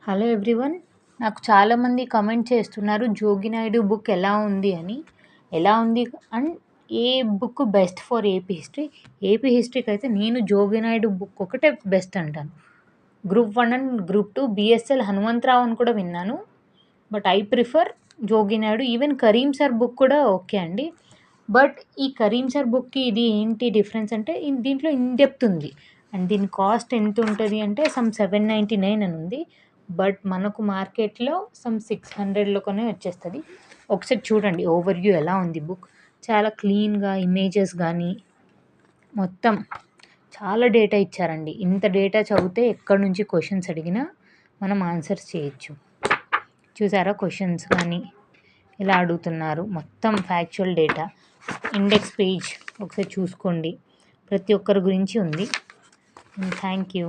Hello everyone. నాకు చాలామంది comment చేస్తున్నారు జోగి నాయుడు బుక్ ఎలా ఉంది అని. ఎలా ఉంది అండ్ ఏ book best for AP history. AP హిస్టరీకి అయితే నేను జోగి నాయుడు బుక్ ఒకటే బెస్ట్ అంటాను. Group 1 and group 2 BSL Hanumantharao అని కూడా విన్నాను, but I prefer Jogi Naidu. Even Karim sir book కూడా ఓకే అండి. బట్ ఈ కరీం సార్ బుక్కి ఇది ఏంటి డిఫరెన్స్ అంటే దీంట్లో ఇన్డెప్త్ ఉంది అండ్ దీని కాస్ట్ ఎంత ఉంటుంది అంటే సమ్ 799 అని ఉంది. బట్ మనకు మార్కెట్లో సమ్ 600లో కొనే వచ్చేస్తుంది. ఒకసారి చూడండి ఓవర్వ్యూ ఎలా ఉంది బుక్. చాలా క్లీన్గా ఇమేజెస్ కానీ మొత్తం చాలా డేటా ఇచ్చారండి. ఇంత డేటా చదివితే ఎక్కడి నుంచి క్వశ్చన్స్ అడిగినా మనం ఆన్సర్స్ చేయొచ్చు. చూసారా క్వశ్చన్స్ కానీ ఇలా అడుగుతున్నారు, మొత్తం ఫ్యాక్చువల్ డేటా. ఇండెక్స్ పేజ్ ఒకసారి చూసుకోండి, ప్రతి ఒక్కరి గురించి ఉంది. Thank you.